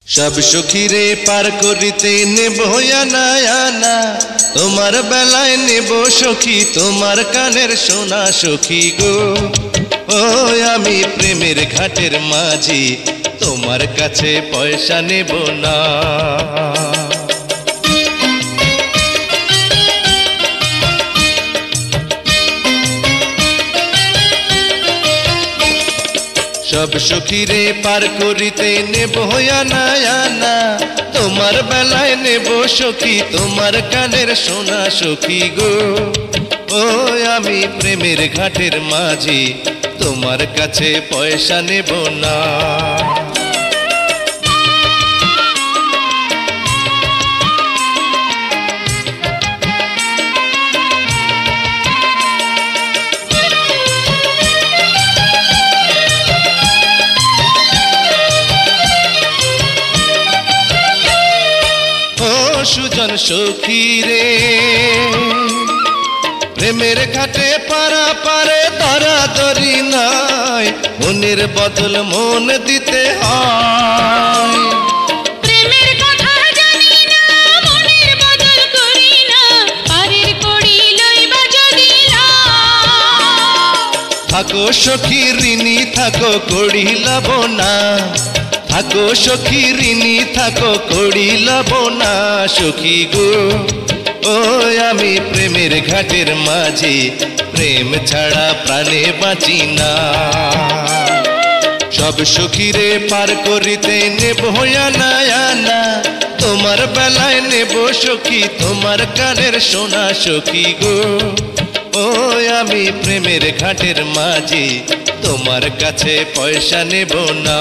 সব সখীরে পার করিতে নেব আনা আনা, তোমার বেলায় নেব সখী তোমার কানের সোনা সখী গো। ও আমি প্রেমের ঘাটের মাঝি, তোমার কাছে পয়সা নেব না। সব সখীরে পার করিতে নেব আনা আনা, তোমার বেলায় নেব সখী তোমার কানের সোনা সখী গো। ও আমি প্রেমের ঘাটের মাঝি, তোমার কাছে পয়সা নেব না। সুজন সখী রে, প্রেমের ঘাটে পারা পারে ধরাধরি নাই, মনের বদল মন দিতে হয়। প্রেমের কথা জানি না, মনের বদল করি না, পারের কড়ি লইবা যদি না। থাকো সখী ঋণী থাকো কড়ি লব না, থাকো সখী ঋণী থাকো কড়ি লব না সখী গো। ও আমি প্রেমের ঘাটের মাঝি, প্রেম ছাড়া প্রাণে বাঁচি না। সব সখীরে পার করিতে নেব আনা আনা, তোমার বেলায় নেব সখী তোমার কানের সোনা সখী গো। ও আমি প্রেমের ঘাটের মাঝি, তোমার কাছে পয়সা নেব না।